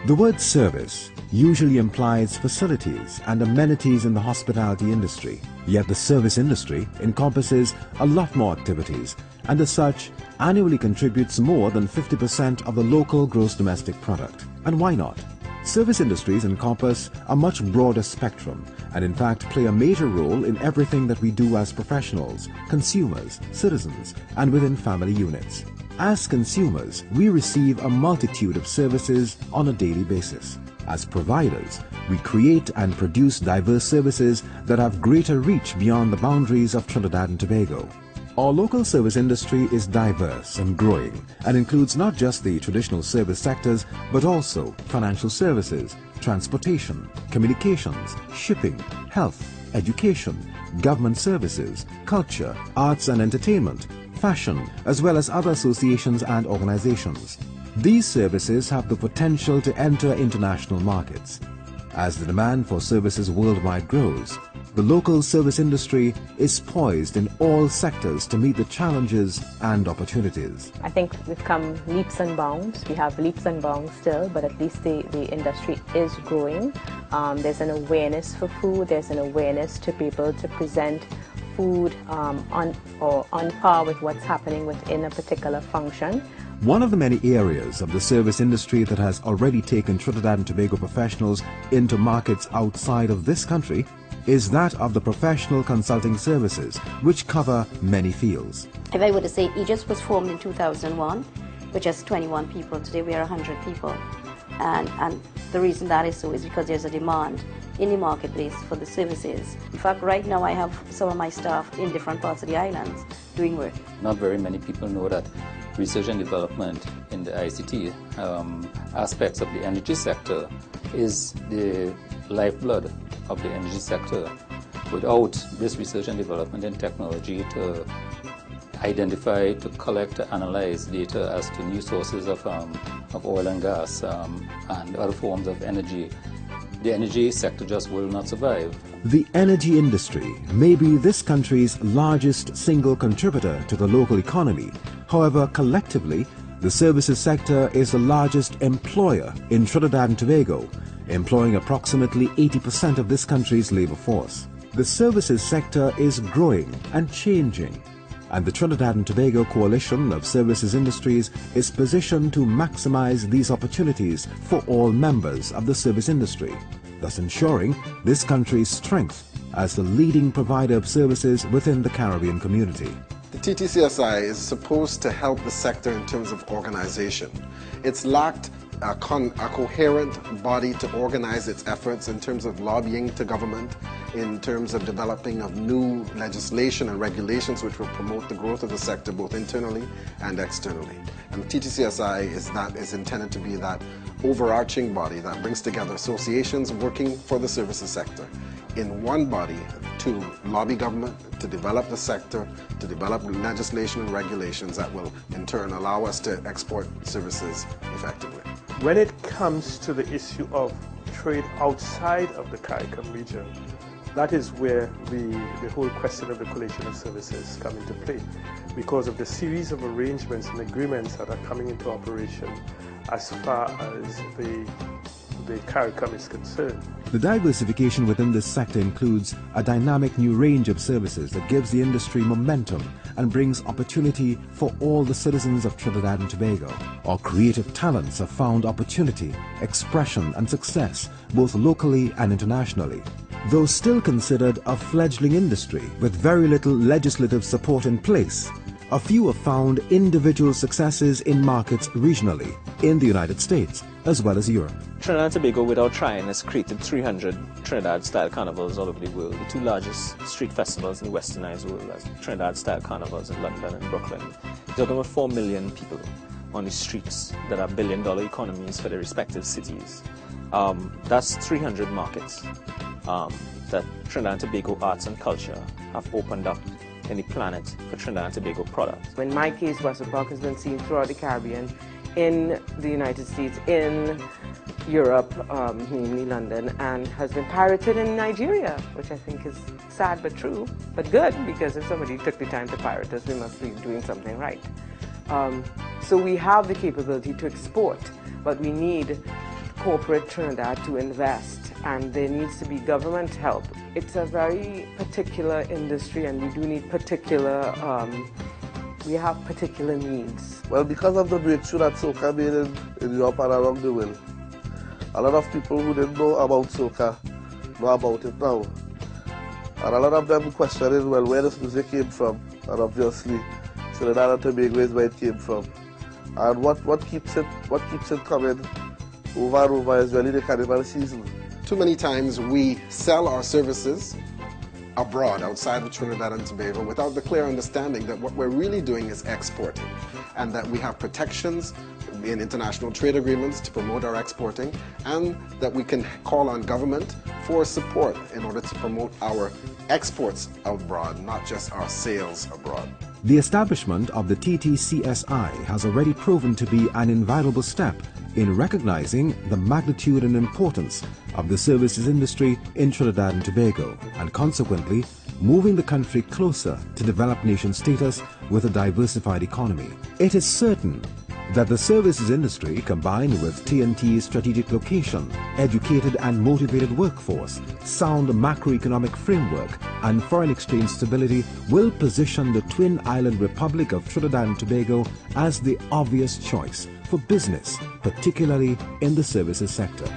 The word service usually implies facilities and amenities in the hospitality industry, yet the service industry encompasses a lot more activities and as such annually contributes more than 50% of the local gross domestic product. And why not? Service industries encompass a much broader spectrum and in fact play a major role in everything that we do as professionals, consumers, citizens, and within family units. As consumers, we receive a multitude of services on a daily basis. As providers, we create and produce diverse services that have greater reach beyond the boundaries of Trinidad and Tobago. Our local service industry is diverse and growing and includes not just the traditional service sectors but also financial services, transportation, communications, shipping, health, education, government services, culture, arts and entertainment, fashion, as well as other associations and organizations. These services have the potential to enter international markets. As the demand for services worldwide grows, the local service industry is poised in all sectors to meet the challenges and opportunities. I think we've come leaps and bounds. We have leaps and bounds still, but at least the industry is growing. There's an awareness for food. There's an awareness to be able to present food on par with what's happening within a particular function. One of the many areas of the service industry that has already taken Trinidad and Tobago professionals into markets outside of this country is that of the professional consulting services, which cover many fields. If I were to say Aegis was formed in 2001, with just 21 people. Today we are 100 people. And the reason that is so is because there's a demand in the marketplace for the services. In fact, right now I have some of my staff in different parts of the islands doing work. Not very many people know that research and development in the ICT aspects of the energy sector is the lifeblood of the energy sector. Without this research and development and technology to identify, to collect, to analyze data as to new sources of oil and gas and other forms of energy, the energy sector just will not survive. The energy industry may be this country's largest single contributor to the local economy. However, collectively, the services sector is the largest employer in Trinidad and Tobago, employing approximately 80% of this country's labor force. The services sector is growing and changing, and the Trinidad and Tobago Coalition of Services Industries is positioned to maximize these opportunities for all members of the service industry, thus ensuring this country's strength as the leading provider of services within the Caribbean community. The TTCSI is supposed to help the sector in terms of organization. It's lacked a coherent body to organize its efforts in terms of lobbying to government, in terms of developing of new legislation and regulations which will promote the growth of the sector both internally and externally. And the TTCSI is intended to be that overarching body that brings together associations working for the services sector in one body to lobby government, to develop the sector, to develop legislation and regulations that will in turn allow us to export services effectively. When it comes to the issue of trade outside of the CARICOM region, that is where the whole question of the coalition of services come into play, because of the series of arrangements and agreements that are coming into operation as far as the CARICOM is concerned. The diversification within this sector includes a dynamic new range of services that gives the industry momentum and brings opportunity for all the citizens of Trinidad and Tobago. Our creative talents have found opportunity, expression and success both locally and internationally. Though still considered a fledgling industry with very little legislative support in place, a few have found individual successes in markets regionally, in the United States, as well as Europe. Trinidad and Tobago, without trying, has created 300 Trinidad-style carnivals all over the world. The two largest street festivals in the westernized world are Trinidad-style carnivals in London and Brooklyn. You're talking about 4 million people on the streets that are billion-dollar economies for their respective cities. That's 300 markets that Trinidad and Tobago arts and culture have opened up in the planet for Trinidad and Tobago products. In my case, Western Park has been seen throughout the Caribbean, in the United States, in Europe, namely London, and has been pirated in Nigeria, which I think is sad but true, but good, because if somebody took the time to pirate us, we must be doing something right. So we have the capability to export, but we need corporate Trinidad to invest, and there needs to be government help. It's a very particular industry, and we do need particular, we have particular needs. Well, because of the breakthrough that soca made in Europe and around the world, a lot of people who didn't know about soca know about it now. And a lot of them questioning, well, where this music came from, and obviously Trinidad and Tobago is where it came from. And what keeps it coming over and over is really the carnival season. Too many times we sell our services abroad, outside of Trinidad and Tobago, without the clear understanding that what we're really doing is exporting, and that we have protections in international trade agreements to promote our exporting, and that we can call on government for support in order to promote our exports abroad, not just our sales abroad. The establishment of the TTCSI has already proven to be an invaluable step in recognizing the magnitude and importance of the services industry in Trinidad and Tobago, and consequently moving the country closer to developed nation status with a diversified economy. It is certain that the services industry, combined with TNT's strategic location, educated and motivated workforce, sound macroeconomic framework, and foreign exchange stability, will position the Twin Island Republic of Trinidad and Tobago as the obvious choice for business, particularly in the services sector.